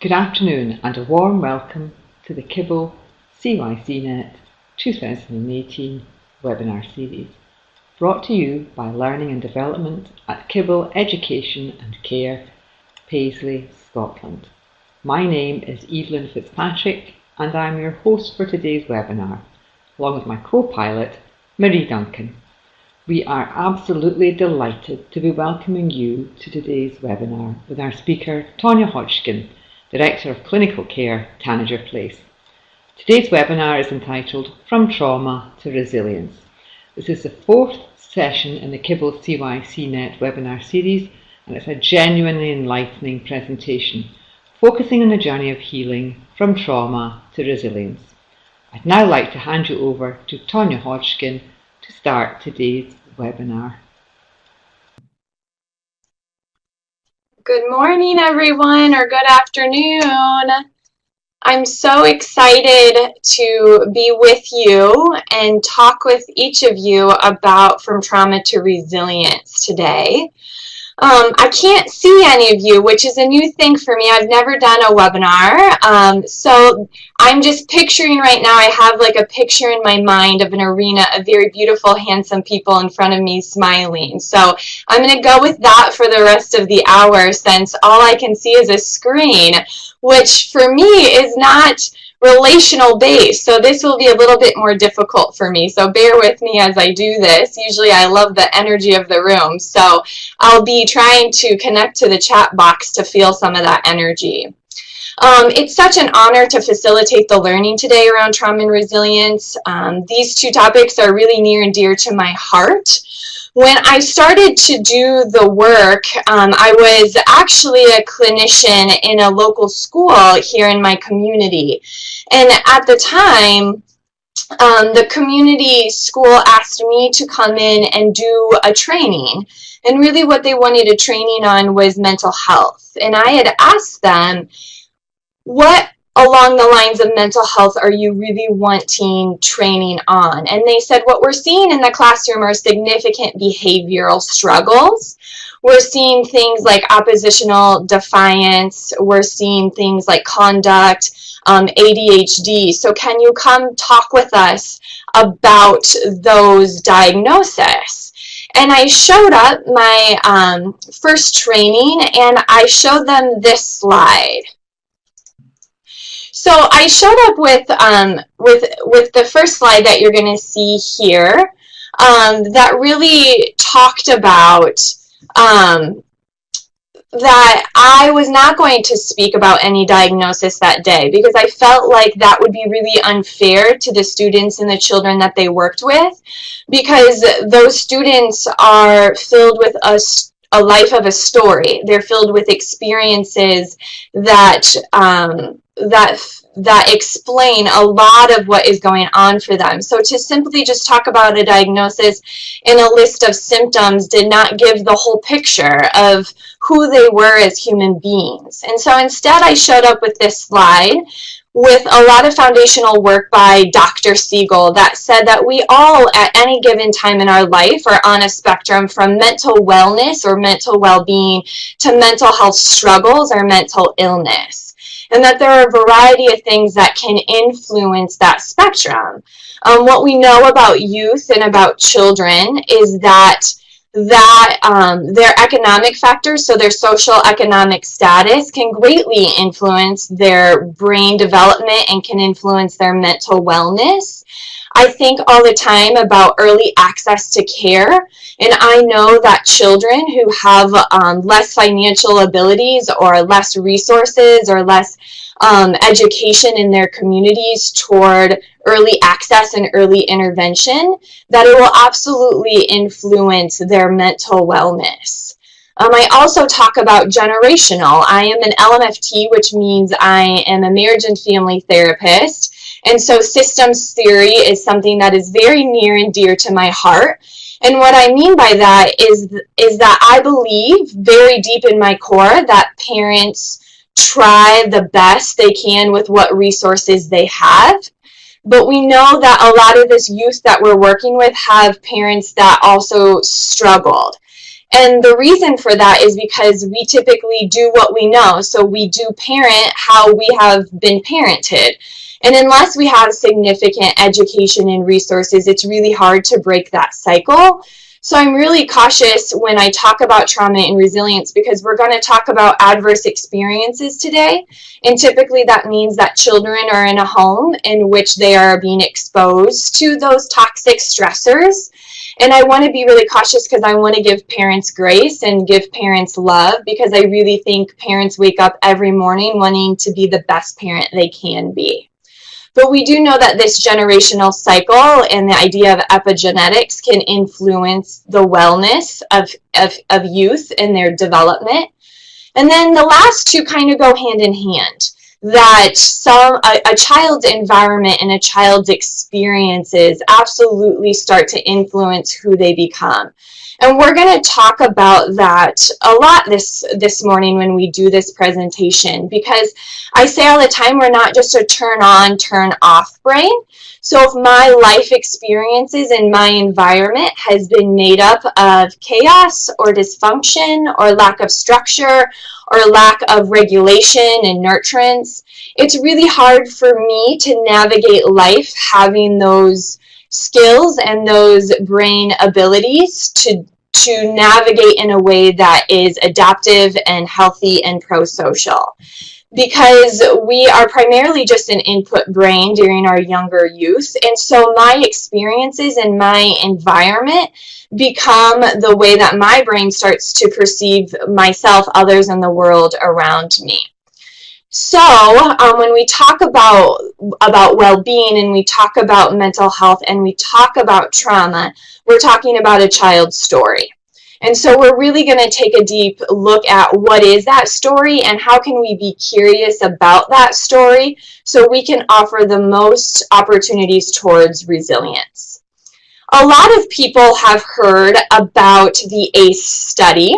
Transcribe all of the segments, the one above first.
Good afternoon and a warm welcome to the Kibble CYCnet 2018 webinar series, brought to you by Learning and Development at Kibble Education and Care, Paisley, Scotland. My name is Evelyn Fitzpatrick and I'm your host for today's webinar, along with my co-pilot, Marie Duncan. We are absolutely delighted to be welcoming you to today's webinar with our speaker, Tonya Hotchkin, Director of Clinical Care, Tanager Place. Today's webinar is entitled From Trauma to Resilience. This is the fourth session in the Kibble CYCnet webinar series, and it's a genuinely enlightening presentation focusing on the journey of healing from trauma to resilience. I'd now like to hand you over to Tonya Hotchkin to start today's webinar. Good morning, everyone, or good afternoon. I'm so excited to be with you and talk with each of you about From Trauma to Resilience today. I can't see any of you, which is a new thing for me. I've never done a webinar, so I'm just picturing right now, I have like a picture in my mind of an arena of very beautiful, handsome people in front of me smiling. So I'm going to go with that for the rest of the hour, since all I can see is a screen, which for me is not relational based, so this will be a little bit more difficult for me, so bear with me as I do this. Usually I love the energy of the room, so I'll be trying to connect to the chat box to feel some of that energy. It's such an honor to facilitate the learning today around trauma and resilience. These two topics are really near and dear to my heart. When I started to do the work, I was actually a clinician in a local school here in my community. And at the time, the community school asked me to come in and do a training. And really what they wanted a training on was mental health. And I had asked them, what along the lines of mental health are you really wanting training on? And they said, what we're seeing in the classroom are significant behavioral struggles. We're seeing things like oppositional defiance. We're seeing things like conduct, ADHD. So can you come talk with us about those diagnoses? And I showed up my first training and I showed them this slide. So I showed up with the first slide that you're going to see here, that really talked about that I was not going to speak about any diagnosis that day, because I felt like that would be really unfair to the students and the children that they worked with, because those students are filled with a life of a story. They're filled with experiences that that explain a lot of what is going on for them. So to simply just talk about a diagnosis and a list of symptoms did not give the whole picture of who they were as human beings. And so instead I showed up with this slide with a lot of foundational work by Dr. Siegel that said that we all at any given time in our life are on a spectrum from mental wellness or mental well-being to mental health struggles or mental illness. And that there are a variety of things that can influence that spectrum. What we know about youth and about children is that their economic factors, so their social economic status, can greatly influence their brain development and can influence their mental wellness. I think all the time about early access to care, and I know that children who have less financial abilities or less resources or less education in their communities toward early access and early intervention, that it will absolutely influence their mental wellness. I also talk about generational. I am an LMFT, which means I am a marriage and family therapist. And so systems theory is something that is very near and dear to my heart. And what I mean by that is that I believe very deep in my core that parents try the best they can with what resources they have. But we know that a lot of this youth that we're working with have parents that also struggled. And the reason for that is because we typically do what we know. So we do parent how we have been parented. And unless we have significant education and resources, it's really hard to break that cycle. So I'm really cautious when I talk about trauma and resilience, because we're going to talk about adverse experiences today. And typically that means that children are in a home in which they are being exposed to those toxic stressors. And I want to be really cautious because I want to give parents grace and give parents love, because I really think parents wake up every morning wanting to be the best parent they can be. But we do know that this generational cycle and the idea of epigenetics can influence the wellness of youth and their development. And then the last two kind of go hand in hand, that a child's environment and a child's experiences absolutely start to influence who they become. And we're going to talk about that a lot this morning when we do this presentation, because I say all the time, we're not just a turn on, turn off brain. So if my life experiences and my environment has been made up of chaos or dysfunction or lack of structure or lack of regulation and nurturance, it's really hard for me to navigate life having those skills and those brain abilities to navigate in a way that is adaptive and healthy and pro-social. Because we are primarily just an input brain during our younger youth. And so my experiences and my environment become the way that my brain starts to perceive myself, others, and the world around me. So when we talk about well-being and we talk about mental health and we talk about trauma, we're talking about a child's story. And so we're really going to take a deep look at what is that story and how can we be curious about that story so we can offer the most opportunities towards resilience. A lot of people have heard about the ACE study,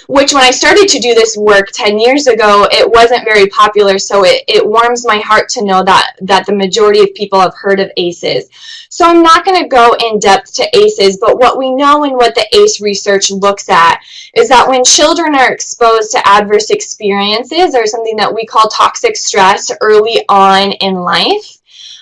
which when I started to do this work 10 years ago, it wasn't very popular, so it warms my heart to know that the majority of people have heard of ACEs. So I'm not going to go in depth to ACEs, but what we know and what the ACE research looks at is that when children are exposed to adverse experiences or something that we call toxic stress early on in life,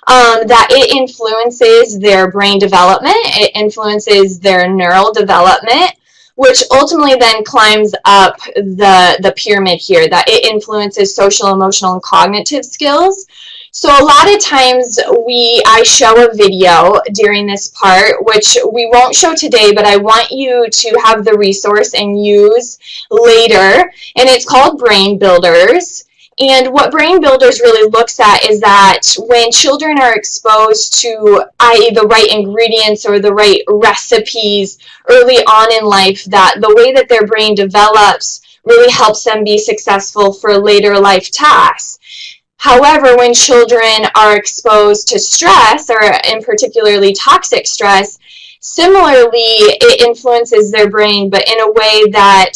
that it influences their brain development, it influences their neural development, which ultimately then climbs up the pyramid here, that it influences social, emotional, and cognitive skills. So a lot of times I show a video during this part, which we won't show today, but I want you to have the resource and use later, and it's called Brain Builders. And what Brain Builders really looks at is that when children are exposed to, i.e. the right ingredients or the right recipes early on in life, that the way that their brain develops really helps them be successful for later life tasks. However, when children are exposed to stress, or in particularly toxic stress, similarly, it influences their brain, but in a way that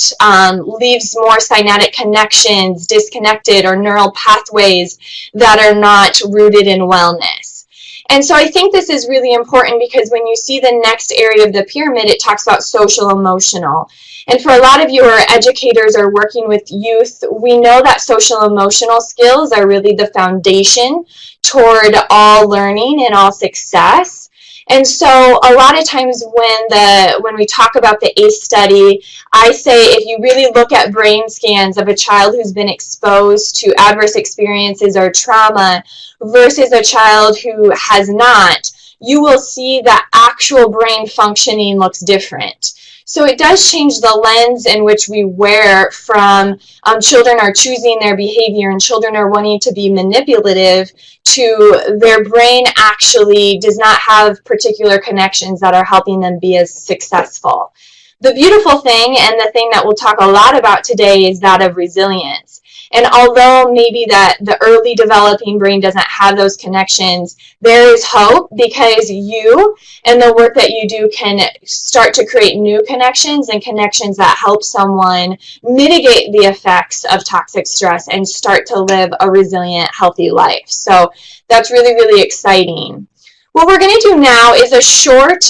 leaves more synaptic connections disconnected, or neural pathways that are not rooted in wellness. And so I think this is really important, because when you see the next area of the pyramid, it talks about social emotional. And for a lot of you who are educators or working with youth, we know that social emotional skills are really the foundation toward all learning and all success. And so a lot of times when we talk about the ACE study, I say if you really look at brain scans of a child who's been exposed to adverse experiences or trauma versus a child who has not, you will see that actual brain functioning looks different. So it does change the lens in which we wear from children are choosing their behavior and children are wanting to be manipulative to their brain actually does not have particular connections that are helping them be as successful. The beautiful thing, and the thing that we'll talk a lot about today, is that of resilience. And although maybe that the early developing brain doesn't have those connections, there is hope, because you and the work that you do can start to create new connections and connections that help someone mitigate the effects of toxic stress and start to live a resilient, healthy life. So that's really, really exciting. What we're going to do now is a short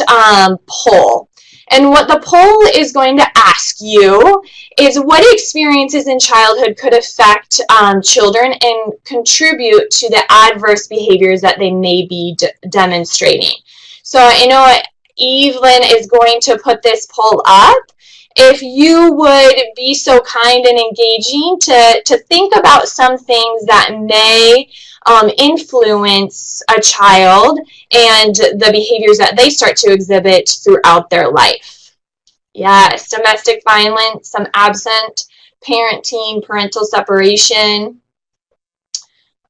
poll. And what the poll is going to ask you is what experiences in childhood could affect children and contribute to the adverse behaviors that they may be demonstrating. So I know Evelyn is going to put this poll up. If you would be so kind and engaging to think about some things that may influence a child and the behaviors that they start to exhibit throughout their life. Yes, domestic violence, some absent parenting, parental separation.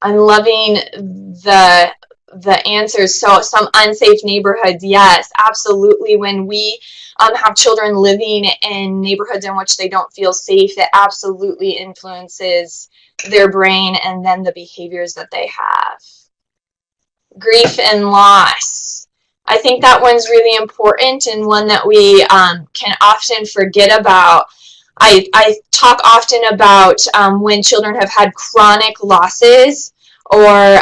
I'm loving the answers. So some unsafe neighborhoods, yes, absolutely. When we have children living in neighborhoods in which they don't feel safe, it absolutely influences their brain and then the behaviors that they have. Grief and loss. I think that one's really important and one that we can often forget about. I talk often about when children have had chronic losses or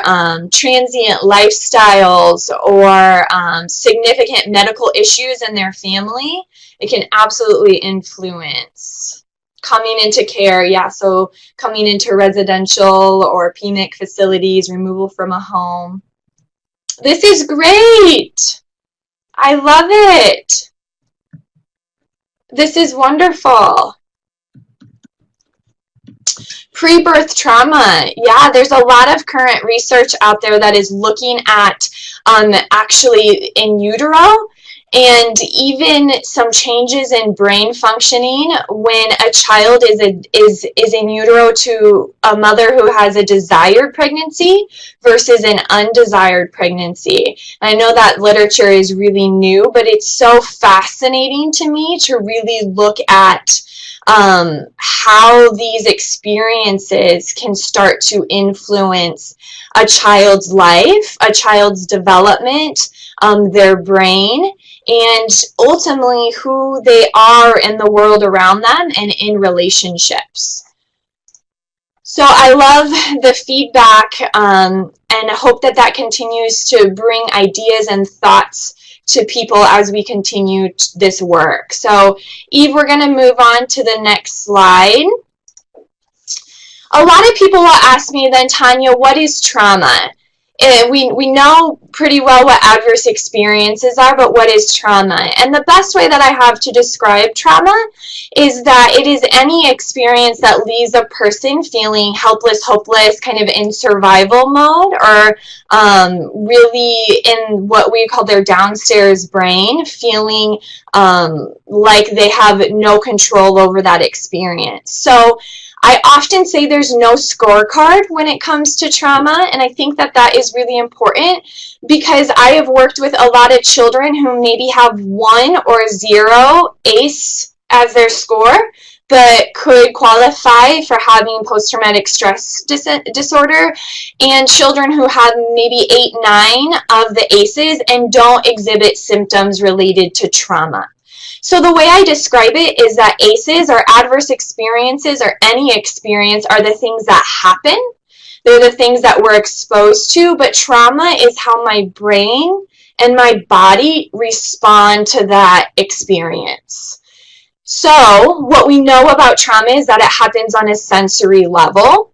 transient lifestyles or significant medical issues in their family. It can absolutely influence coming into care. Yeah, so coming into residential or PMIC facilities, removal from a home. This is great. I love it. This is wonderful. Pre-birth trauma. Yeah, there's a lot of current research out there that is looking at actually in utero and even some changes in brain functioning when a child is in utero to a mother who has a desired pregnancy versus an undesired pregnancy. I know that literature is really new, but it's so fascinating to me to really look at how these experiences can start to influence a child's life, a child's development, their brain, and ultimately who they are in the world around them and in relationships. So I love the feedback and I hope that that continues to bring ideas and thoughts to people as we continue this work. So Eve, we're going to move on to the next slide. A lot of people will ask me then, Tonya, what is trauma? We know pretty well what adverse experiences are, but what is trauma? And the best way that I have to describe trauma is that it is any experience that leaves a person feeling helpless, hopeless, kind of in survival mode, or really in what we call their downstairs brain, feeling like they have no control over that experience. So I often say there's no scorecard when it comes to trauma, and I think that that is really important because I have worked with a lot of children who maybe have 1 or 0 ACE as their score, but could qualify for having post-traumatic stress disorder, and children who have maybe 8, 9 of the ACEs and don't exhibit symptoms related to trauma. So the way I describe it is that ACEs, or adverse experiences, or any experience, are the things that happen. They're the things that we're exposed to, but trauma is how my brain and my body respond to that experience. So what we know about trauma is that it happens on a sensory level,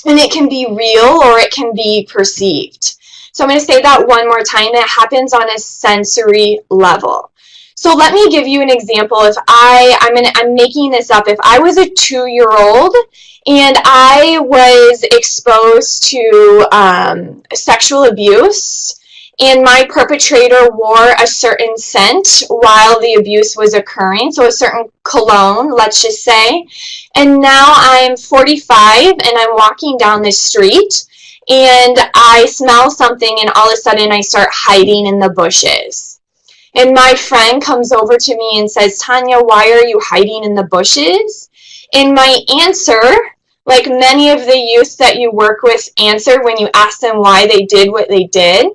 and it can be real or it can be perceived. So I'm going to say that one more time. It happens on a sensory level. So let me give you an example. If I'm making this up. If I was a 2-year-old and I was exposed to sexual abuse, and my perpetrator wore a certain scent while the abuse was occurring, so a certain cologne, let's just say, and now I'm 45 and I'm walking down the street and I smell something and all of a sudden I start hiding in the bushes. And my friend comes over to me and says, Tonya, why are you hiding in the bushes? And my answer, like many of the youth that you work with answer when you ask them why they did what they did,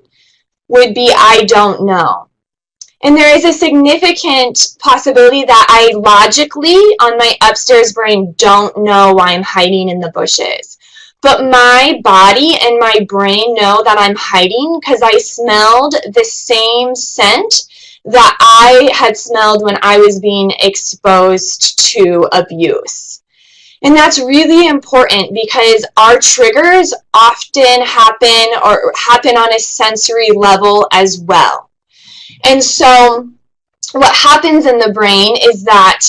would be, I don't know. And there is a significant possibility that I logically, on my upstairs brain, don't know why I'm hiding in the bushes. But my body and my brain know that I'm hiding because I smelled the same scent that I had smelled when I was being exposed to abuse. And that's really important because our triggers often happen on a sensory level as well. And so what happens in the brain is that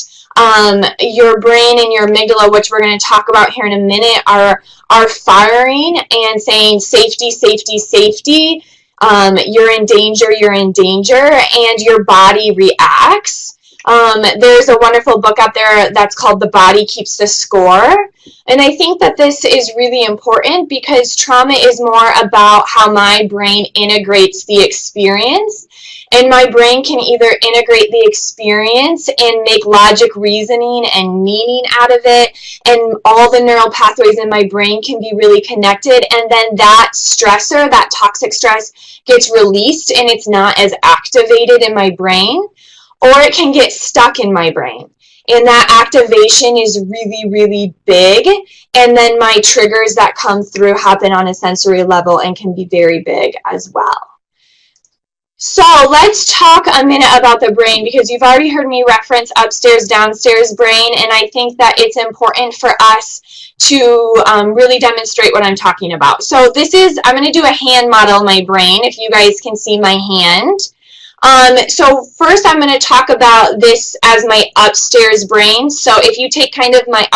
your brain and your amygdala, which we're going to talk about here in a minute, are firing and saying safety, safety, safety. You're in danger, and your body reacts. There's a wonderful book out there that's called The Body Keeps the Score. And I think that this is really important because trauma is more about how my brain integrates the experience. And my brain can either integrate the experience and make logic reasoning and meaning out of it, and all the neural pathways in my brain can be really connected, and then that stressor, that toxic stress, gets released and it's not as activated in my brain, or it can get stuck in my brain. And that activation is really, really big, and then my triggers that come through happen on a sensory level and can be very big as well. So let's talk a minute about the brain, because you've already heard me reference upstairs, downstairs brain, and I think that it's important for us to really demonstrate what I'm talking about. So I'm going to do a hand model of my brain, if you guys can see my hand. So first I'm going to talk about this as my upstairs brain. So if you take kind of my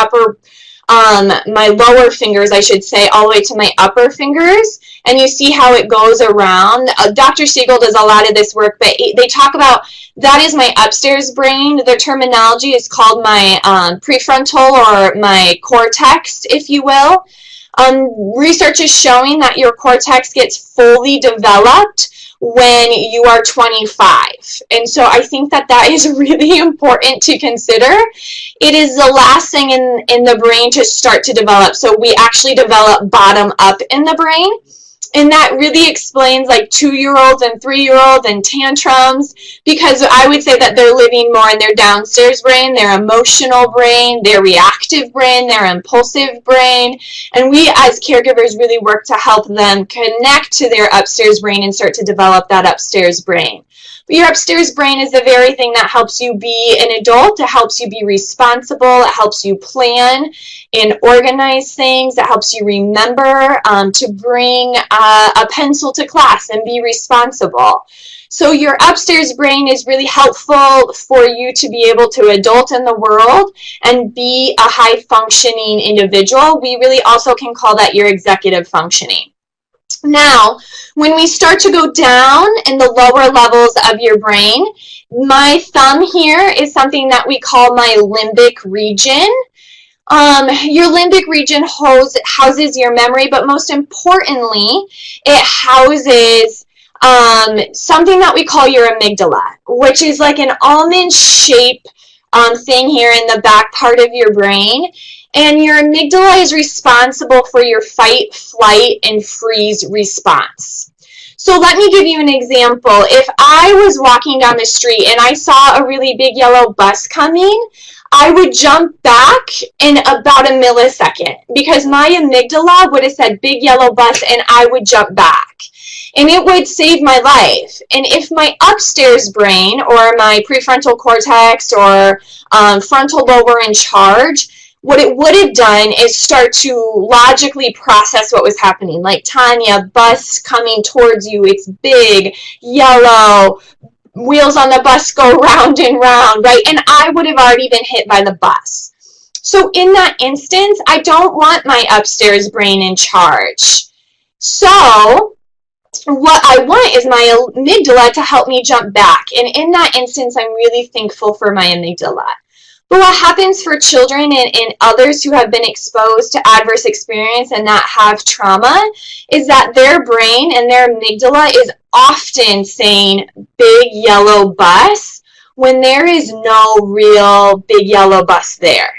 my lower fingers, I should say, all the way to my upper fingers, and you see how it goes around. Dr. Siegel does a lot of this work, but they talk about that is my upstairs brain. Their terminology is called my prefrontal, or my cortex, if you will. Research is showing that your cortex gets fully developed when you are 25. And so I think that that is really important to consider. It is the last thing in the brain to start to develop. So we actually develop bottom up in the brain. And that really explains like 2-year-olds and 3-year-olds and tantrums, because I would say that they're living more in their downstairs brain, their emotional brain, their reactive brain, their impulsive brain. And we as caregivers really work to help them connect to their upstairs brain and start to develop that upstairs brain. But your upstairs brain is the very thing that helps you be an adult. It helps you be responsible. It helps you plan and organize things. It helps you remember to bring a pencil to class and be responsible. So your upstairs brain is really helpful for you to be able to adult in the world and be a high-functioning individual. We really also can call that your executive functioning. Now, when we start to go down in the lower levels of your brain, my thumb here is something that we call my limbic region. Your limbic region houses your memory, but most importantly, it houses something that we call your amygdala, which is like an almond-shaped thing here in the back part of your brain. And your amygdala is responsible for your fight, flight, and freeze response. So let me give you an example. If I was walking down the street and I saw a really big yellow bus coming, I would jump back in about a millisecond, because my amygdala would have said big yellow bus and I would jump back. And it would save my life. And if my upstairs brain, or my prefrontal cortex, or frontal lobe were in charge, what it would have done is start to logically process what was happening. Like, Tonya, bus coming towards you, it's big, yellow, wheels on the bus go round and round, right? And I would have already been hit by the bus. So in that instance, I don't want my upstairs brain in charge. So what I want is my amygdala to help me jump back. And in that instance, I'm really thankful for my amygdala. But what happens for children and others who have been exposed to adverse experience and that have trauma is that their brain and their amygdala is often saying big yellow bus when there is no real big yellow bus there.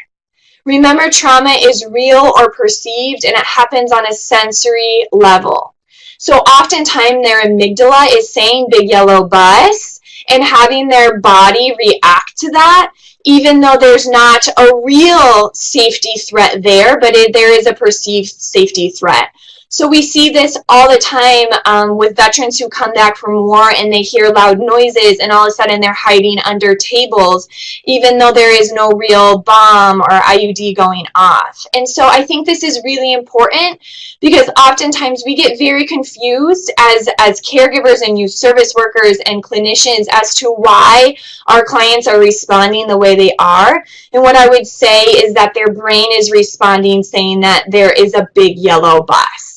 Remember, trauma is real or perceived, and it happens on a sensory level. So oftentimes their amygdala is saying big yellow bus and having their body react to that, even though there's not a real safety threat there, but there is a perceived safety threat. So we see this all the time with veterans who come back from war and they hear loud noises and all of a sudden they're hiding under tables, even though there is no real bomb or IUD going off. And so I think this is really important because oftentimes we get very confused as caregivers and youth service workers and clinicians as to why our clients are responding the way they are. And what I would say is that their brain is responding saying that there is a big yellow bus.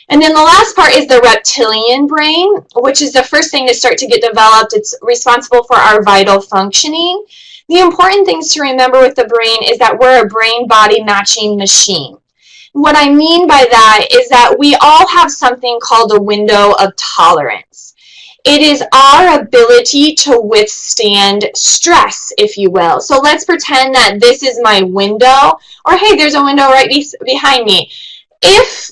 And then the last part is the reptilian brain, which is the first thing to start to get developed. It's responsible for our vital functioning. The important things to remember with the brain is that we're a brain-body matching machine. What I mean by that is that we all have something called a window of tolerance. It is our ability to withstand stress, if you will. So let's pretend that this is my window, or hey, there's a window right behind me. If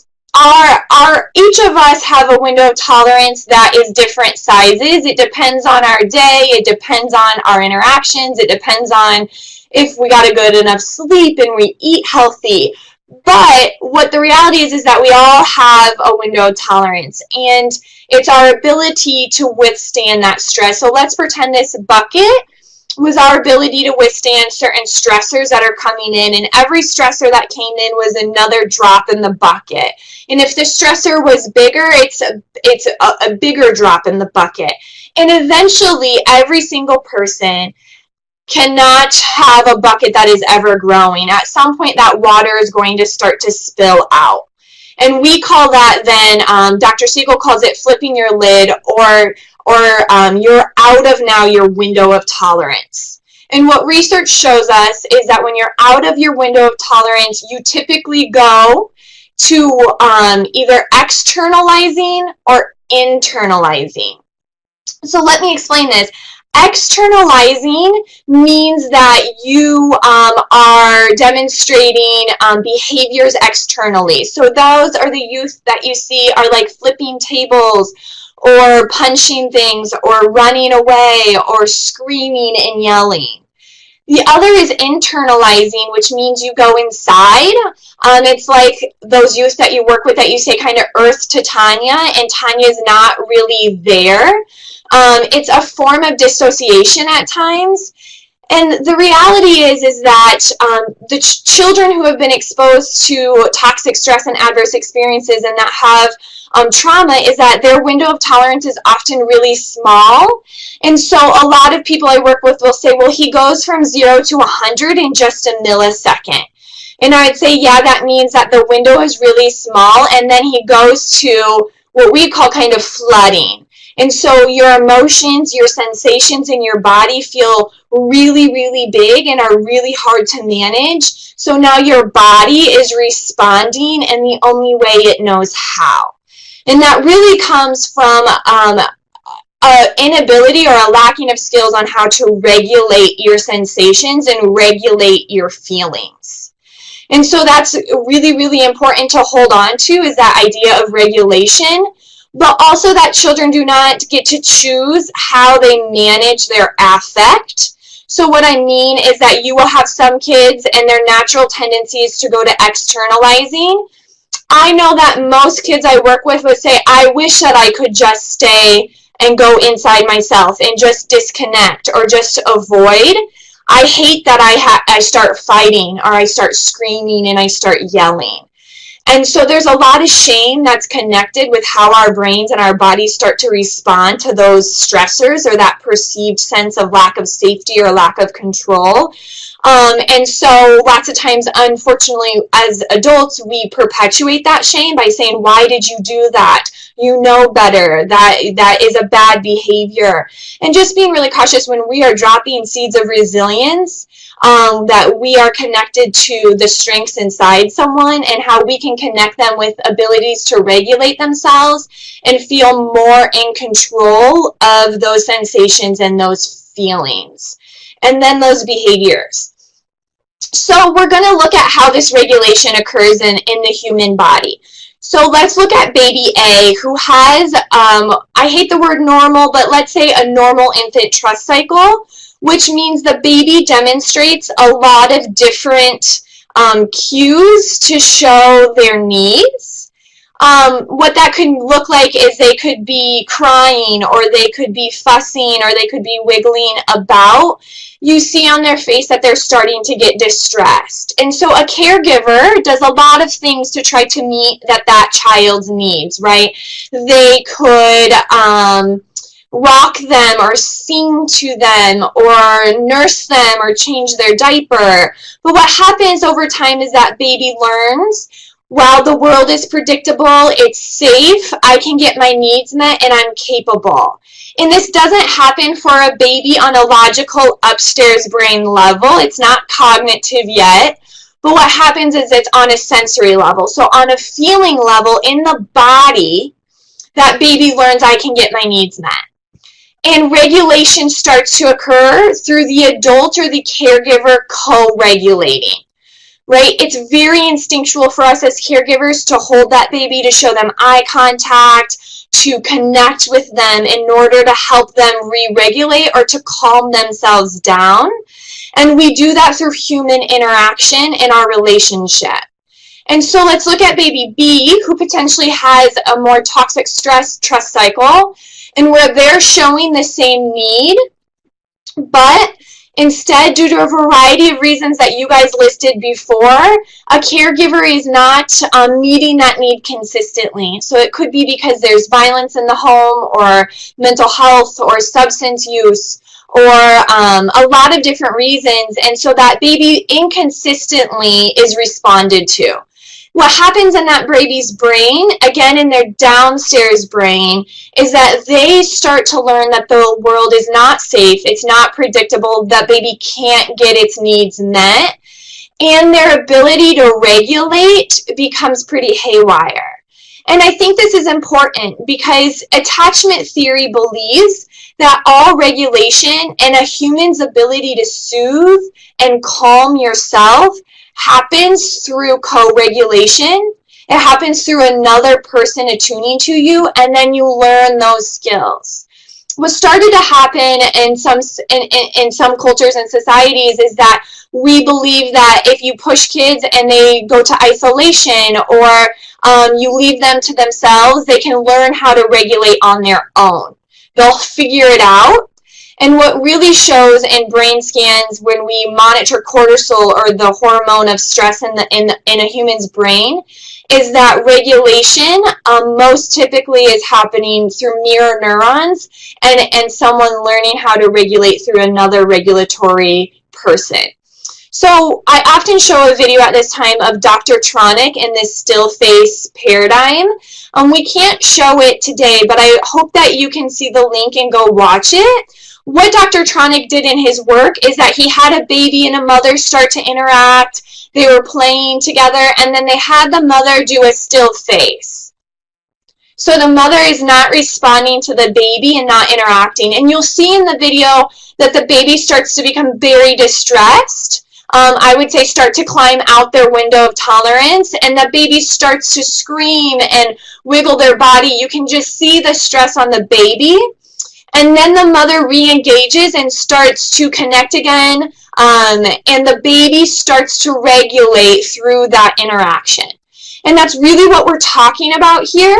each of us have a window of tolerance that is different sizes. It depends on our day. It depends on our interactions. It depends on if we got a good enough sleep and we eat healthy. But what the reality is that we all have a window of tolerance, and it's our ability to withstand that stress. So let's pretend this bucket was our ability to withstand certain stressors that are coming in, and every stressor that came in was another drop in the bucket. And if the stressor was bigger, it's a bigger drop in the bucket. And eventually, every single person cannot have a bucket that is ever growing. At some point, that water is going to start to spill out. And we call that then, Dr. Siegel calls it flipping your lid, or you're out of now your window of tolerance. And what research shows us is that when you're out of your window of tolerance, you typically go to either externalizing or internalizing. So let me explain this. Externalizing means that you are demonstrating behaviors externally. So those are the youth that you see are like flipping tables, or punching things, or running away, or screaming and yelling. The other is internalizing, which means you go inside. It's like those youth that you work with that you say kind of earth to Tonya, and Tanya's not really there. It's a form of dissociation at times. And the reality is that the children who have been exposed to toxic stress and adverse experiences and that have trauma is that their window of tolerance is often really small. And so a lot of people I work with will say, well, he goes from 0 to 100 in just a millisecond. And I would say, yeah, that means that the window is really small, and then he goes to what we call kind of flooding. And so your emotions, your sensations in your body feel really, really big and are really hard to manage. So now your body is responding in the only way it knows how. And that really comes from an inability or a lacking of skills on how to regulate your sensations and regulate your feelings. And so that's really, really important to hold on to, is that idea of regulation, but also that children do not get to choose how they manage their affect. So what I mean is that you will have some kids and their natural tendency is to go to externalizing. I know that most kids I work with would say, I wish that I could just stay and go inside myself and just disconnect or just avoid. I hate that I start fighting, or I start screaming and I start yelling. And so there's a lot of shame that's connected with how our brains and our bodies start to respond to those stressors, or that perceived sense of lack of safety or lack of control. And so lots of times, unfortunately, as adults, we perpetuate that shame by saying, why did you do that? You know better. That is a bad behavior. And just being really cautious when we are dropping seeds of resilience, that we are connected to the strengths inside someone and how we can connect them with abilities to regulate themselves and feel more in control of those sensations and those feelings. And then those behaviors. So we're going to look at how this regulation occurs in the human body. So let's look at baby A, who has, I hate the word normal, but let's say a normal infant trust cycle, which means the baby demonstrates a lot of different cues to show their needs. What that could look like is they could be crying, or they could be fussing, or they could be wiggling about. You see on their face that they're starting to get distressed. And so a caregiver does a lot of things to try to meet that child's needs, right? They could rock them or sing to them or nurse them or change their diaper. But what happens over time is that baby learns, while the world is predictable, it's safe, I can get my needs met, and I'm capable. And this doesn't happen for a baby on a logical upstairs brain level. It's not cognitive yet. But what happens is it's on a sensory level. So on a feeling level in the body, that baby learns I can get my needs met. And regulation starts to occur through the adult or the caregiver co-regulating. Right? It's very instinctual for us as caregivers to hold that baby, to show them eye contact, to connect with them in order to help them re-regulate or to calm themselves down. And we do that through human interaction in our relationship. And so let's look at baby B, who potentially has a more toxic stress cycle, and where they're showing the same need, but instead, due to a variety of reasons that you guys listed before, a caregiver is not meeting that need consistently. So it could be because there's violence in the home, or mental health, or substance use, or a lot of different reasons. And so that baby inconsistently is responded to. What happens in that baby's brain, again in their downstairs brain, is that they start to learn that the world is not safe, it's not predictable, that baby can't get its needs met, and their ability to regulate becomes pretty haywire. And I think this is important because attachment theory believes that all regulation and a human's ability to soothe and calm yourself happens through co-regulation. It happens through another person attuning to you, and then you learn those skills. What started to happen in some cultures and societies is that we believe that if you push kids and they go to isolation, or you leave them to themselves, they can learn how to regulate on their own. They'll figure it out. And what really shows in brain scans when we monitor cortisol, or the hormone of stress in a human's brain, is that regulation most typically is happening through mirror neurons and someone learning how to regulate through another regulatory person. So I often show a video at this time of Dr. Tronick in this still face paradigm. We can't show it today, but I hope that you can see the link and go watch it. What Dr. Tronick did in his work is that he had a baby and a mother start to interact. They were playing together, and then they had the mother do a still face. So the mother is not responding to the baby and not interacting. And you'll see in the video that the baby starts to become very distressed. I would say start to climb out their window of tolerance, and the baby starts to scream and wiggle their body. You can just see the stress on the baby. And then the mother re-engages and starts to connect again, and the baby starts to regulate through that interaction. And that's really what we're talking about here,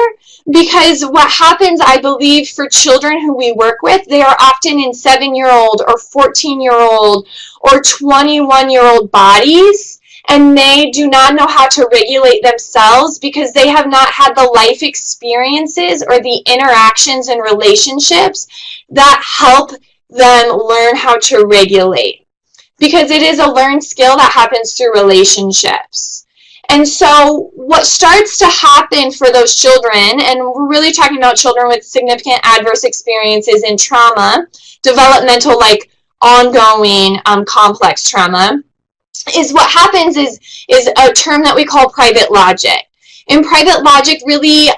because what happens, I believe, for children who we work with, they are often in 7-year-old or 14-year-old or 21-year-old bodies, and they do not know how to regulate themselves because they have not had the life experiences or the interactions and relationships that help them learn how to regulate. Because it is a learned skill that happens through relationships. And so what starts to happen for those children, and we're really talking about children with significant adverse experiences in trauma, developmental, like ongoing complex trauma, is what happens is a term that we call private logic. And private logic really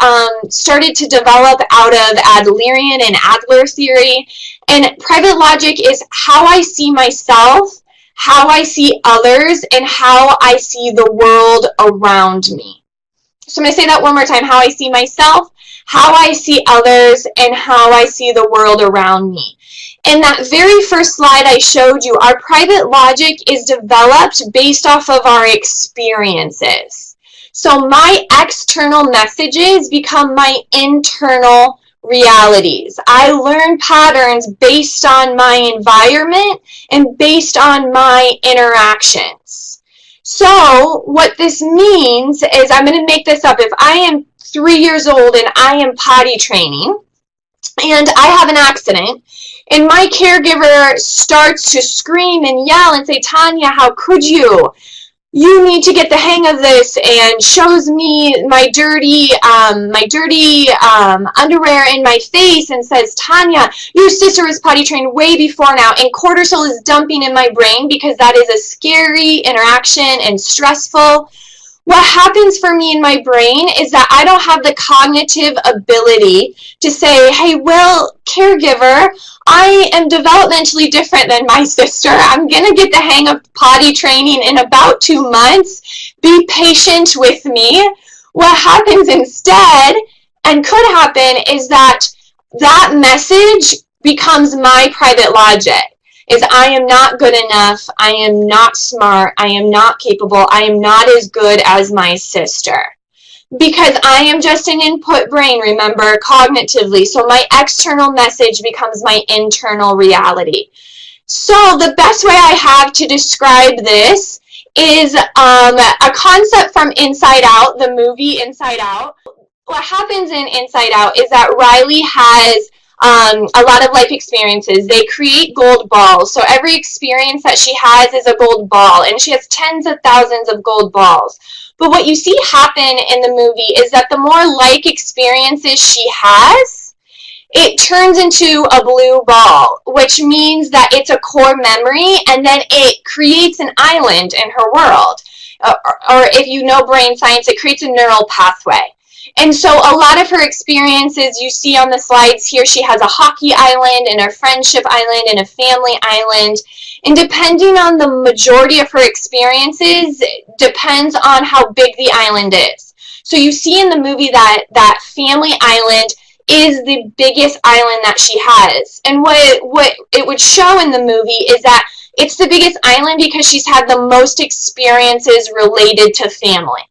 started to develop out of Adlerian and Adler theory. And private logic is how I see myself, how I see others, and how I see the world around me. So I'm going to say that one more time. How I see myself, how I see others, and how I see the world around me. In that very first slide I showed you, our private logic is developed based off of our experiences. So my external messages become my internal realities. I learn patterns based on my environment and based on my interactions. So what this means is, I'm going to make this up. If I am 3 years old and I am potty training and I have an accident and my caregiver starts to scream and yell and say, Tonya, how could you? You need to get the hang of this, and shows me my dirty underwear in my face and says, Tonya, your sister was potty trained way before now, and cortisol is dumping in my brain because that is a scary interaction and stressful. What happens for me in my brain is that I don't have the cognitive ability to say, hey, well, caregiver, I am developmentally different than my sister. I'm going to get the hang of potty training in about 2 months. Be patient with me. What happens instead, and could happen, is that that message becomes my private logic. Is I am not good enough, I am not smart, I am not capable, I am not as good as my sister. Because I am just an input brain, remember, cognitively. So my external message becomes my internal reality. So the best way I have to describe this is a concept from Inside Out, the movie Inside Out. What happens in Inside Out is that Riley has a lot of life experiences. They create gold balls. So every experience that she has is a gold ball, and she has tens of thousands of gold balls. But what you see happen in the movie is that the more like experiences she has, it turns into a blue ball, which means that it's a core memory, and then it creates an island in her world. Or if you know brain science, it creates a neural pathway. And so a lot of her experiences you see on the slides here, she has a hockey island and a friendship island and a family island. And depending on the majority of her experiences, depends on how big the island is. So you see in the movie that that family island is the biggest island that she has. And what it would show in the movie is that it's the biggest island because she's had the most experiences related to family.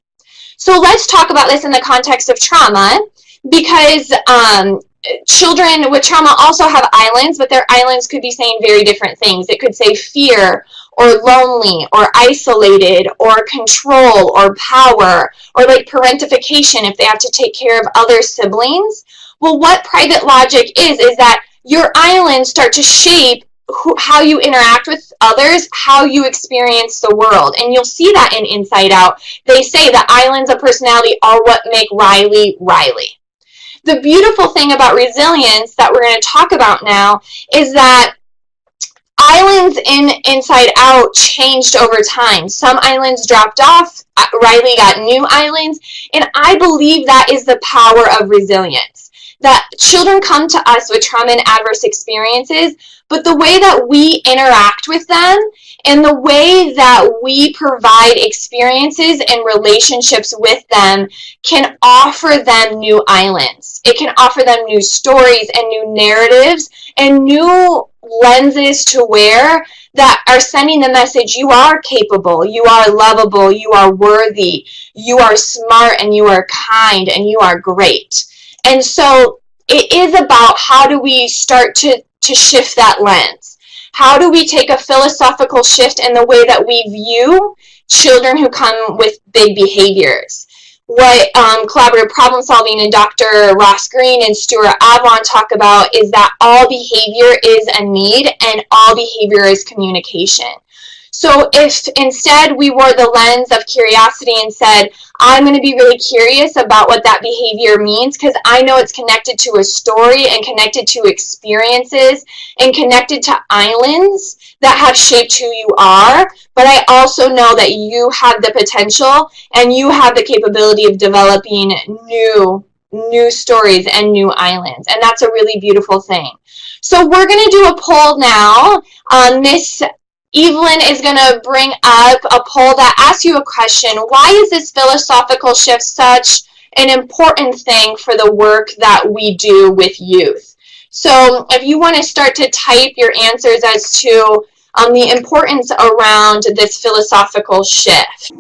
So let's talk about this in the context of trauma, because children with trauma also have islands, but their islands could be saying very different things. It could say fear, or lonely, or isolated, or control, or power, or like parentification if they have to take care of other siblings. Well, what private logic is that your islands start to shape how you interact with others, how you experience the world. And you'll see that in Inside Out. They say the islands of personality are what make Riley, Riley. The beautiful thing about resilience that we're going to talk about now is that islands in Inside Out changed over time. Some islands dropped off. Riley got new islands. And I believe that is the power of resilience. That children come to us with trauma and adverse experiences, but the way that we interact with them and the way that we provide experiences and relationships with them can offer them new islands. It can offer them new stories and new narratives and new lenses to wear that are sending the message, you are capable, you are lovable, you are worthy, you are smart, and you are kind, and you are great. And so it is about how do we start to shift that lens? How do we take a philosophical shift in the way that we view children who come with big behaviors? What collaborative problem solving and Dr. Ross Green and Stuart Avon talk about is that all behavior is a need and all behavior is communication. So if instead we wore the lens of curiosity and said, I'm going to be really curious about what that behavior means because I know it's connected to a story and connected to experiences and connected to islands that have shaped who you are, but I also know that you have the potential and you have the capability of developing new stories and new islands, and that's a really beautiful thing. So we're going to do a poll now. Miss Evelyn is going to bring up a poll that asks you a question. Why is this philosophical shift such an important thing for the work that we do with youth? So if you want to start to type your answers as to the importance around this philosophical shift.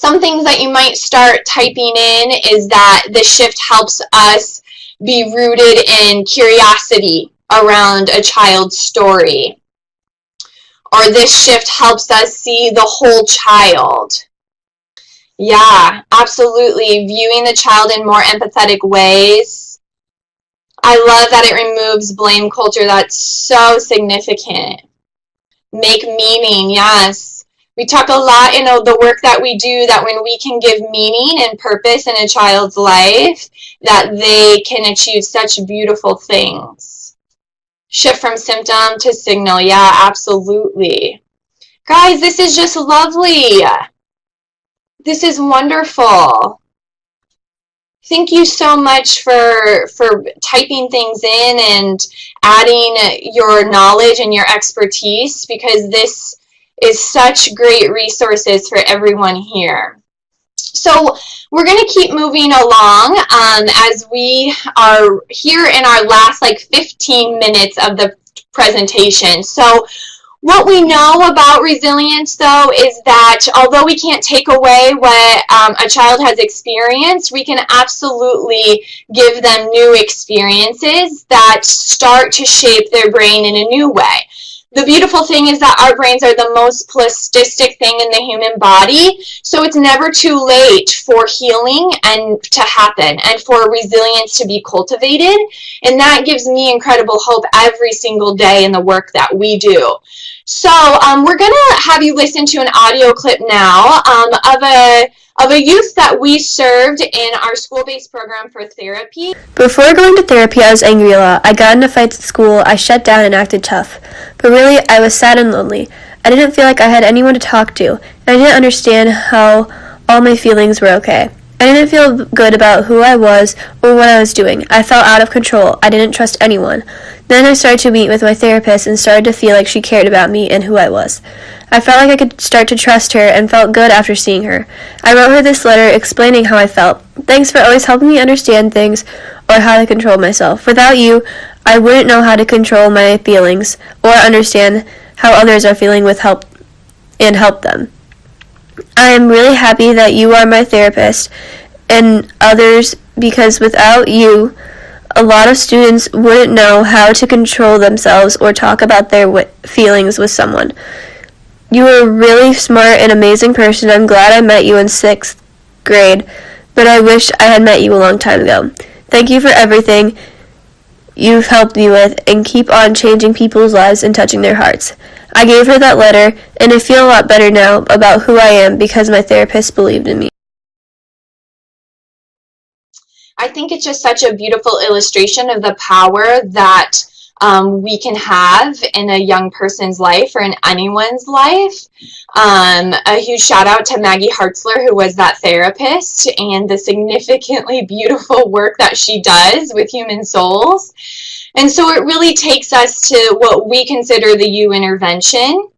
Some things that you might start typing in is that the shift helps us be rooted in curiosity around a child's story. Or this shift helps us see the whole child. Yeah, absolutely. Viewing the child in more empathetic ways. I love that it removes blame culture. That's so significant. Make meaning, yes. We talk a lot in the work that we do that when we can give meaning and purpose in a child's life, that they can achieve such beautiful things. Shift from symptom to signal, yeah, absolutely. Guys, this is just lovely. This is wonderful. Thank you so much for typing things in and adding your knowledge and your expertise, because this is such great resources for everyone here. So we're going to keep moving along as we are here in our last 15 minutes of the presentation. So what we know about resilience, though, is that although we can't take away what a child has experienced, we can absolutely give them new experiences that start to shape their brain in a new way. The beautiful thing is that our brains are the most plastic thing in the human body, so it's never too late for healing and to happen and for resilience to be cultivated, and that gives me incredible hope every single day in the work that we do. So we're going to have you listen to an audio clip now of a youth that we served in our school-based program for therapy. Before going to therapy, I was angry a lot. I got into fights at school, I shut down and acted tough. But really, I was sad and lonely. I didn't feel like I had anyone to talk to, and I didn't understand how all my feelings were okay. I didn't feel good about who I was or what I was doing. I felt out of control. I didn't trust anyone. Then I started to meet with my therapist and started to feel like she cared about me and who I was. I felt like I could start to trust her and felt good after seeing her. I wrote her this letter explaining how I felt. Thanks for always helping me understand things or how to control myself. Without you, I wouldn't know how to control my feelings or understand how others are feeling with help them. I am really happy that you are my therapist and others, because without you, a lot of students wouldn't know how to control themselves or talk about their feelings with someone. You are a really smart and amazing person. I'm glad I met you in 6th grade, but I wish I had met you a long time ago. Thank you for everything you've helped me with, and keep on changing people's lives and touching their hearts. I gave her that letter, and I feel a lot better now about who I am because my therapist believed in me. I think it's just such a beautiful illustration of the power that we can have in a young person's life or in anyone's life. A huge shout out to Maggie Hartzler, who was that therapist, and the significantly beautiful work that she does with human souls. And so it really takes us to what we consider the U intervention.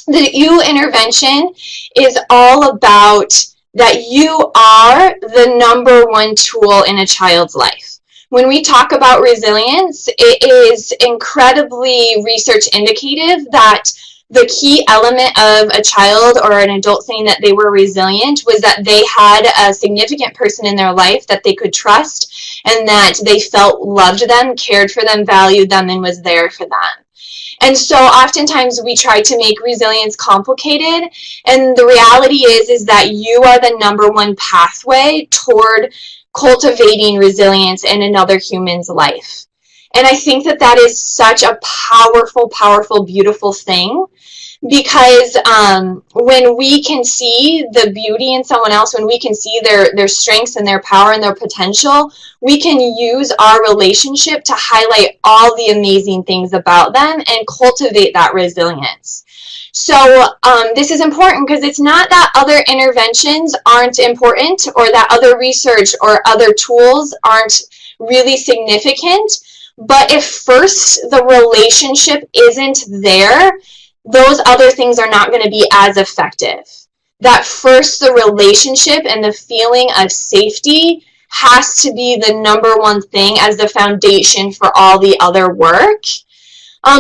The U intervention is all about that you are the number one tool in a child's life. When we talk about resilience, it is incredibly research indicative that the key element of a child or an adult saying that they were resilient was that they had a significant person in their life that they could trust, and that they felt loved them, cared for them, valued them, and was there for them. And so oftentimes we try to make resilience complicated, and the reality is that you are the number one pathway toward cultivating resilience in another human's life. And I think that that is such a powerful, powerful, beautiful thing, because when we can see the beauty in someone else, when we can see their strengths and their power and their potential, we can use our relationship to highlight all the amazing things about them and cultivate that resilience. So this is important because it's not that other interventions aren't important or that other research or other tools aren't really significant, but if first the relationship isn't there, those other things are not going to be as effective. That first, the relationship and the feeling of safety has to be the number one thing as the foundation for all the other work.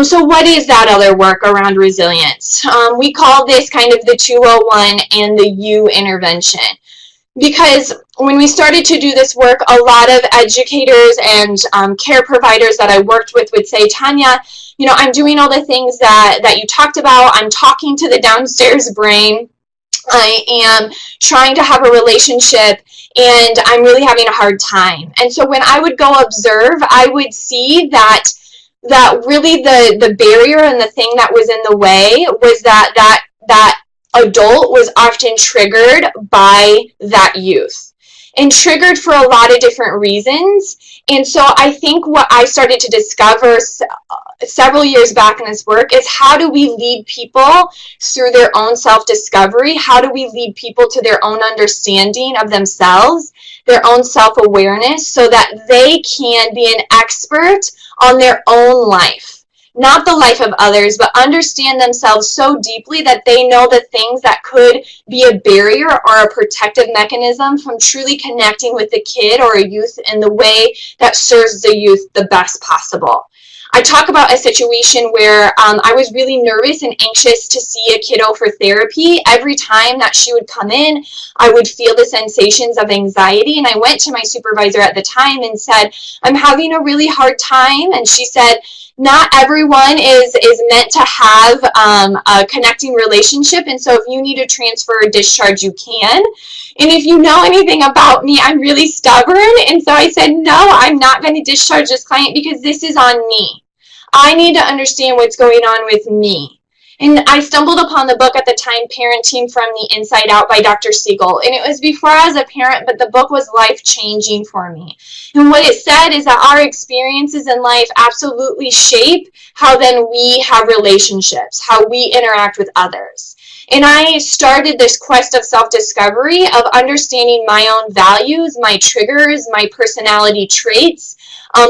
So what is that other work around resilience? We call this kind of the 201 and the U intervention. Because when we started to do this work, a lot of educators and care providers that I worked with would say, Tonya, you know, I'm doing all the things that you talked about. I'm talking to the downstairs brain. I am trying to have a relationship, and I'm really having a hard time. And so when I would go observe, I would see that really the barrier and the thing that was in the way was that adult was often triggered by that youth, and triggered for a lot of different reasons. And so I think what I started to discover several years back in this work is, how do we lead people through their own self-discovery? How do we lead people to their own understanding of themselves, their own self-awareness, so that they can be an expert on their own life? Not the life of others, but understand themselves so deeply that they know the things that could be a barrier or a protective mechanism from truly connecting with the kid or a youth in the way that serves the youth the best possible. I talk about a situation where I was really nervous and anxious to see a kiddo for therapy. Every time that she would come in, I would feel the sensations of anxiety. And I went to my supervisor at the time and said, I'm having a really hard time. And she said, not everyone is meant to have a connecting relationship. And so if you need to transfer or discharge, you can. And if you know anything about me, I'm really stubborn. And so I said, no, I'm not going to discharge this client because this is on me. I need to understand what's going on with me. And I stumbled upon the book at the time, Parenting from the Inside Out by Dr. Siegel. And it was before I was a parent, but the book was life-changing for me. And what it said is that our experiences in life absolutely shape how then we have relationships, how we interact with others. And I started this quest of self-discovery, of understanding my own values, my triggers, my personality traits,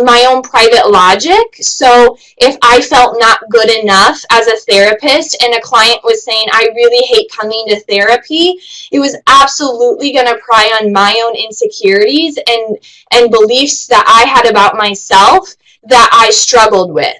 my own private logic. So if I felt not good enough as a therapist and a client was saying, I really hate coming to therapy, it was absolutely going to pry on my own insecurities and beliefs that I had about myself that I struggled with.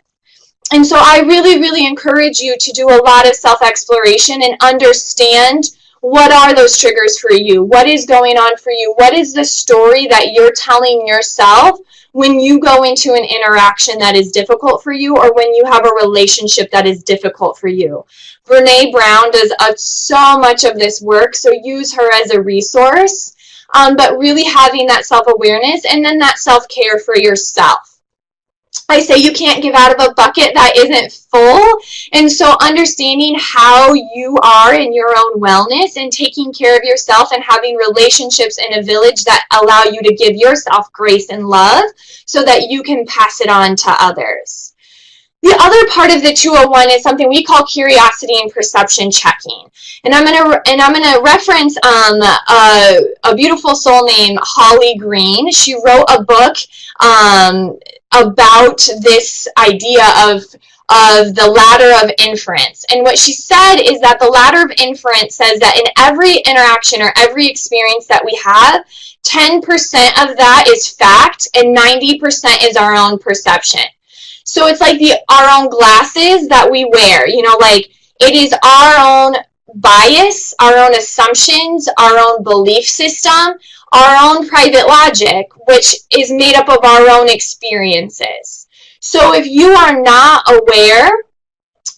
And so I really, really encourage you to do a lot of self-exploration and understand, what are those triggers for you? What is going on for you? What is the story that you're telling yourself when you go into an interaction that is difficult for you, or when you have a relationship that is difficult for you? Brene Brown does so much of this work, so use her as a resource, but really having that self-awareness and then that self-care for yourself. I say you can't give out of a bucket that isn't full. And so understanding how you are in your own wellness and taking care of yourself and having relationships in a village that allow you to give yourself grace and love so that you can pass it on to others. The other part of the 201 is something we call curiosity and perception checking. And I'm gonna reference a beautiful soul named Holly Green. She wrote a book about this idea of the ladder of inference. And what she said is that the ladder of inference says that in every interaction or every experience that we have, 10% of that is fact and 90% is our own perception. So it's like our own glasses that we wear, you know, like it is our own bias, our own assumptions, our own belief system, our own private logic, which is made up of our own experiences. So if you are not aware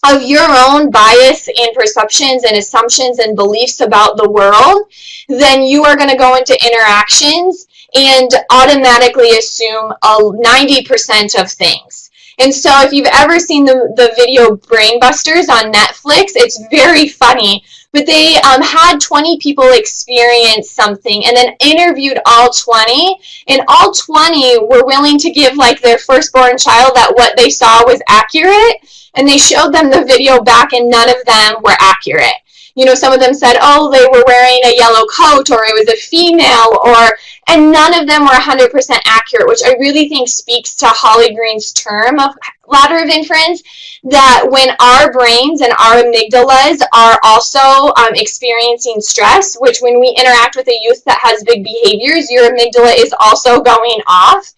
of your own bias and perceptions and assumptions and beliefs about the world, then you are going to go into interactions and automatically assume 90% of things. And so if you've ever seen the video Brainbusters on Netflix, it's very funny. But they had 20 people experience something and then interviewed all 20. And all 20 were willing to give like their firstborn child that what they saw was accurate. And they showed them the video back and none of them were accurate. You know, some of them said, oh, they were wearing a yellow coat, or it was a female, and none of them were 100% accurate, which I really think speaks to Holly Green's term of ladder of inference that when our brains and our amygdalas are also experiencing stress, which when we interact with a youth that has big behaviors, your amygdala is also going off,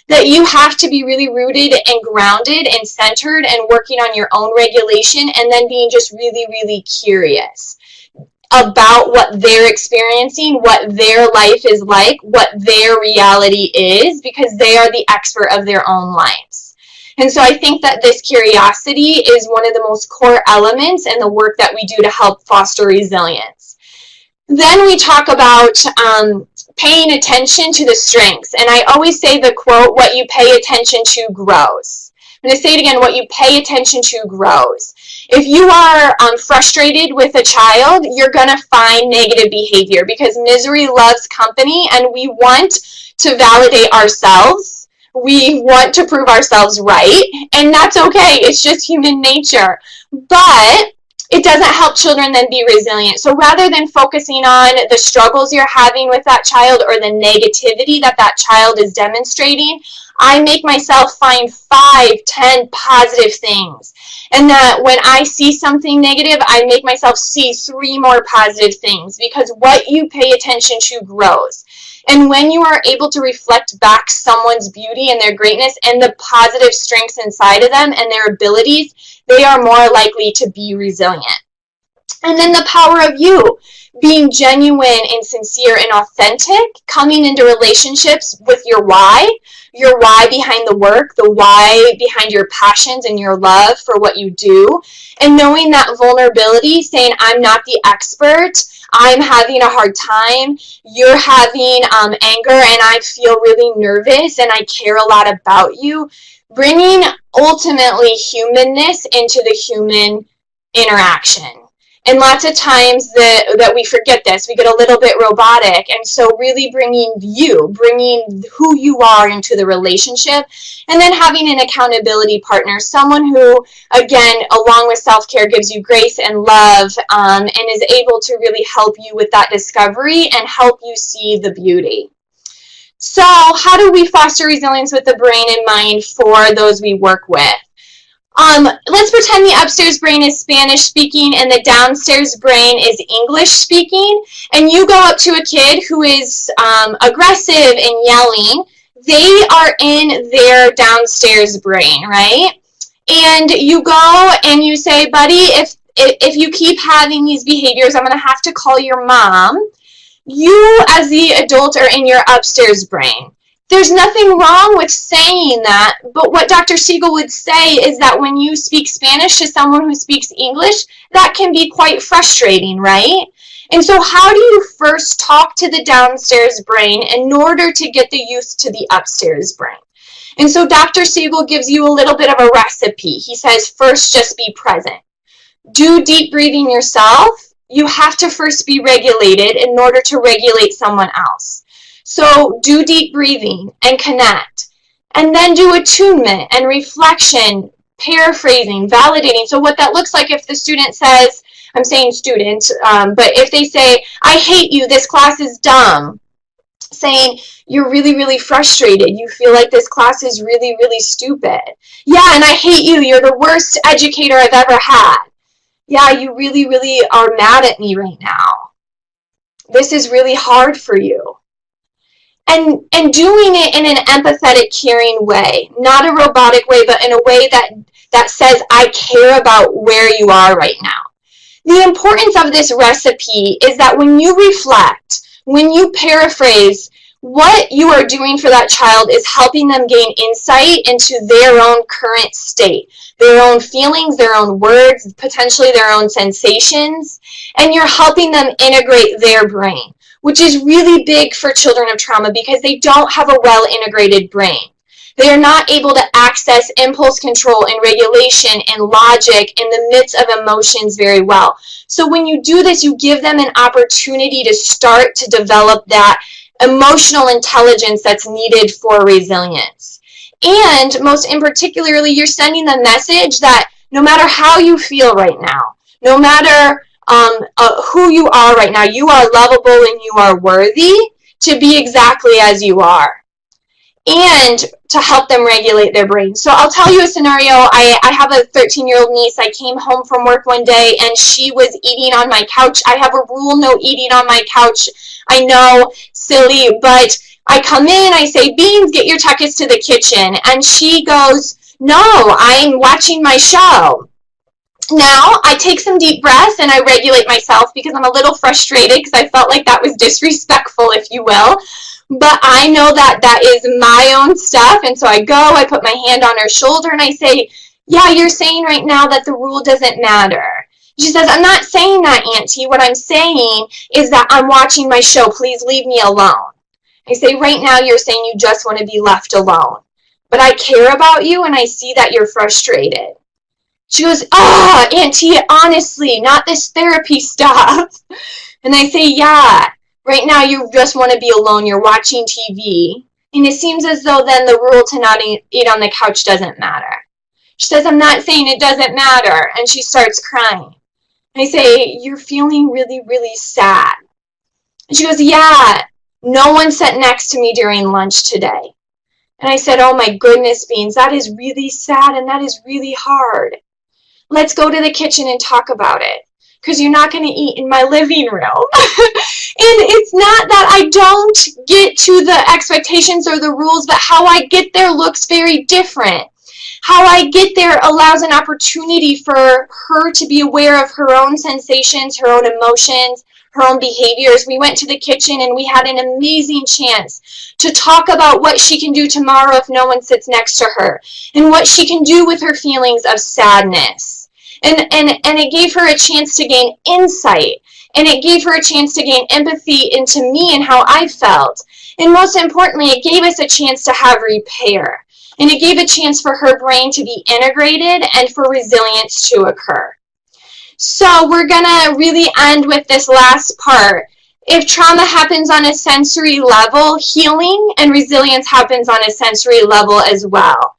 that you have to be really rooted and grounded and centered and working on your own regulation, and then being just really, really curious about what they're experiencing, what their life is like, what their reality is, because they are the expert of their own lives. And so I think that this curiosity is one of the most core elements in the work that we do to help foster resilience. Then we talk about paying attention to the strengths. And I always say the quote, what you pay attention to grows. I'm going to say it again, what you pay attention to grows. If you are frustrated with a child, you're going to find negative behavior, because misery loves company, and we want to validate ourselves. We want to prove ourselves right, and that's okay. It's just human nature. But it doesn't help children then be resilient. So rather than focusing on the struggles you're having with that child or the negativity that that child is demonstrating, I make myself find 5, 10 positive things. And that when I see something negative, I make myself see 3 more positive things, because what you pay attention to grows. And when you are able to reflect back someone's beauty and their greatness and the positive strengths inside of them and their abilities, they are more likely to be resilient. And then the power of you being genuine and sincere and authentic, coming into relationships with your why behind the work, the why behind your passions and your love for what you do, and knowing that vulnerability, saying, I'm not the expert, I'm having a hard time, you're having anger, and I feel really nervous, and I care a lot about you, bringing ultimately humanness into the human interaction. And lots of times that we forget this, we get a little bit robotic, and so really bringing who you are into the relationship, and then having an accountability partner, someone who, again, along with self-care, gives you grace and love, and is able to really help you with that discovery and help you see the beauty. So how do we foster resilience with the brain and mind for those we work with? Let's pretend the upstairs brain is Spanish speaking and the downstairs brain is English speaking, and you go up to a kid who is aggressive and yelling. They are in their downstairs brain, right? And you go and you say, buddy, if you keep having these behaviors, I'm going to have to call your mom. You, as the adult, are in your upstairs brain. There's nothing wrong with saying that, but what Dr. Siegel would say is that when you speak Spanish to someone who speaks English, that can be quite frustrating, right? And so how do you first talk to the downstairs brain in order to get the youth to the upstairs brain? And so Dr. Siegel gives you a little bit of a recipe. He says, first, just be present. Do deep breathing yourself. You have to first be regulated in order to regulate someone else. So do deep breathing and connect. And then do attunement and reflection, paraphrasing, validating. So what that looks like if the student says, I'm saying student, but if they say, I hate you, this class is dumb. Saying, you're really, really frustrated. You feel like this class is really, really stupid. Yeah, and I hate you. You're the worst educator I've ever had. Yeah, you really, really are mad at me right now. This is really hard for you. And doing it in an empathetic, caring way, not a robotic way, but in a way that says, I care about where you are right now. The importance of this recipe is that when you reflect, when you paraphrase, what you are doing for that child is helping them gain insight into their own current state, their own feelings, their own words, potentially their own sensations, and you're helping them integrate their brain, which is really big for children of trauma because they don't have a well-integrated brain. They are not able to access impulse control and regulation and logic in the midst of emotions very well. So when you do this, you give them an opportunity to start to develop that emotional intelligence that's needed for resilience. And most in particularly, you're sending the message that no matter how you feel right now, no matter who you are right now, you are lovable and you are worthy to be exactly as you are. and to help them regulate their brain. So I'll tell you a scenario. I have a 13-year-old niece. I came home from work one day and she was eating on my couch. I have a rule, no eating on my couch. I know, silly, but I come in, I say, Beans, get your tuckets to the kitchen. And she goes, no, I'm watching my show. Now, I take some deep breaths and I regulate myself because I'm a little frustrated because I felt like that was disrespectful, if you will. But I know that that is my own stuff, and so I go, I put my hand on her shoulder, and I say, yeah, you're saying right now that the rule doesn't matter. She says, I'm not saying that, Auntie. What I'm saying is that I'm watching my show. Please leave me alone. I say, right now you're saying you just want to be left alone. But I care about you, and I see that you're frustrated. She goes, Auntie, honestly, not this therapy stuff. And I say, yeah. Right now, you just want to be alone. You're watching TV. And it seems as though then the rule to not eat on the couch doesn't matter. She says, I'm not saying it doesn't matter. And she starts crying. I say, you're feeling really, really sad. And she goes, yeah, no one sat next to me during lunch today. And I said, oh my goodness, Beans, that is really sad and that is really hard. Let's go to the kitchen and talk about it, because you're not going to eat in my living room. And it's not that I don't get to the expectations or the rules, but how I get there looks very different. How I get there allows an opportunity for her to be aware of her own sensations, her own emotions, her own behaviors. We went to the kitchen and we had an amazing chance to talk about what she can do tomorrow if no one sits next to her, and what she can do with her feelings of sadness. And it gave her a chance to gain insight. And it gave her a chance to gain empathy into me and how I felt. And most importantly, it gave us a chance to have repair. And it gave a chance for her brain to be integrated and for resilience to occur. So we're going to really end with this last part. If trauma happens on a sensory level, healing and resilience happens on a sensory level as well.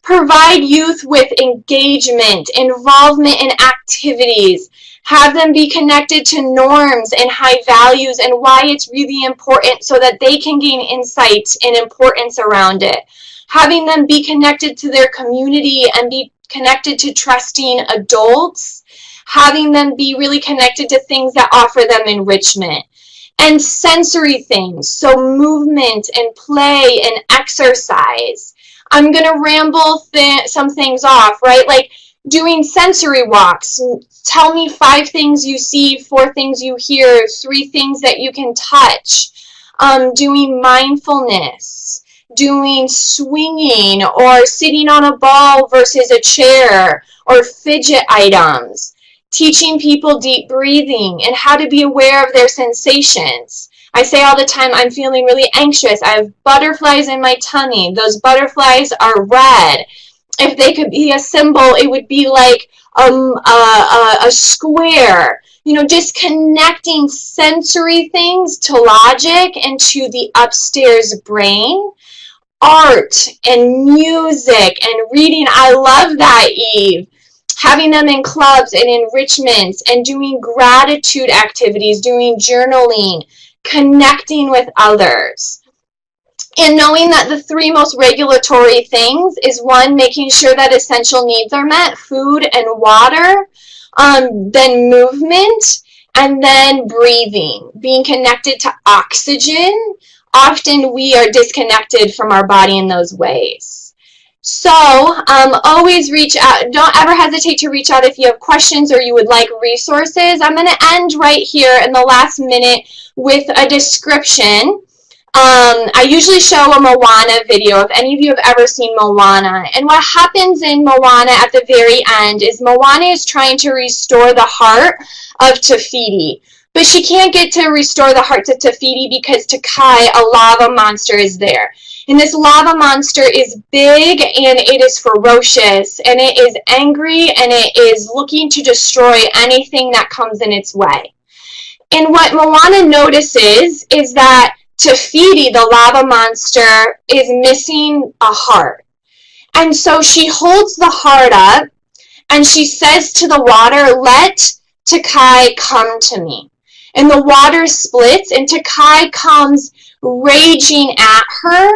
Provide youth with engagement, involvement in activities. Have them be connected to norms and high values and why it's really important so that they can gain insight and importance around it. Having them be connected to their community and be connected to trusting adults. Having them be really connected to things that offer them enrichment. And sensory things, so movement and play and exercise. I'm going to ramble some things off, right? Like doing sensory walks. Tell me 5 things you see, 4 things you hear, 3 things that you can touch. Doing mindfulness, doing swinging or sitting on a ball versus a chair, or fidget items. Teaching people deep breathing and how to be aware of their sensations. I say all the time, I'm feeling really anxious. I have butterflies in my tummy. Those butterflies are red. If they could be a symbol, it would be like a square. You know, just connecting sensory things to logic and to the upstairs brain. Art and music and reading. I love that, Eve. Having them in clubs and enrichments and doing gratitude activities, doing journaling, connecting with others. And knowing that the 3 most regulatory things is 1, making sure that essential needs are met, food and water, then movement, and then breathing, being connected to oxygen. Often we are disconnected from our body in those ways. So always reach out. Don't ever hesitate to reach out if you have questions or you would like resources. I'm going to end right here in the last minute with a description. I usually show a Moana video, if any of you have ever seen Moana. And what happens in Moana at the very end is Moana is trying to restore the heart of Te Fiti. But she can't get to restore the heart to Te Fiti because Takai, a lava monster, is there. And this lava monster is big and it is ferocious and it is angry and it is looking to destroy anything that comes in its way. And what Moana notices is that Te Fiti, the lava monster, is missing a heart. And so she holds the heart up and she says to the water, let Takai come to me. And the water splits and Takai comes raging at her.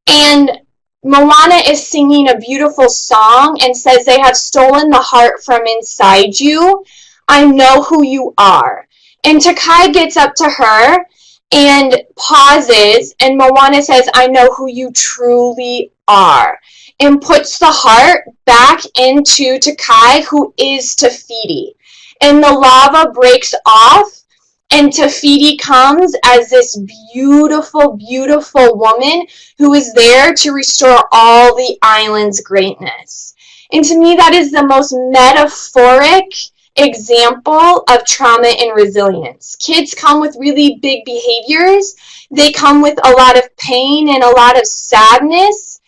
And Moana is singing a beautiful song and says, they have stolen the heart from inside you. I know who you are. And Takai gets up to her and pauses, and Moana says, I know who you truly are, and puts the heart back into Takai, who is Te Fiti. And the lava breaks off, and Te Fiti comes as this beautiful, beautiful woman who is there to restore all the island's greatness. And to me, that is the most metaphoric example of trauma and resilience. Kids come with really big behaviors. They come with a lot of pain and a lot of sadness.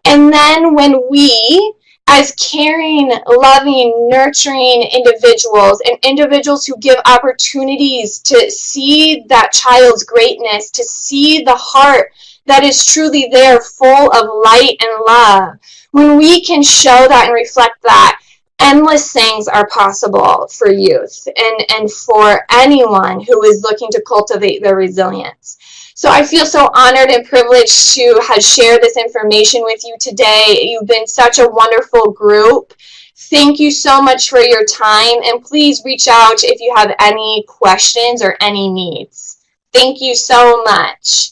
And then when we, as caring, loving, nurturing individuals, and individuals who give opportunities to see that child's greatness, to see the heart that is truly there, full of light and love, when we can show that and reflect that, endless things are possible for youth and for anyone who is looking to cultivate their resilience. So I feel so honored and privileged to have shared this information with you today. You've been such a wonderful group. Thank you so much for your time, and please reach out if you have any questions or any needs. Thank you so much.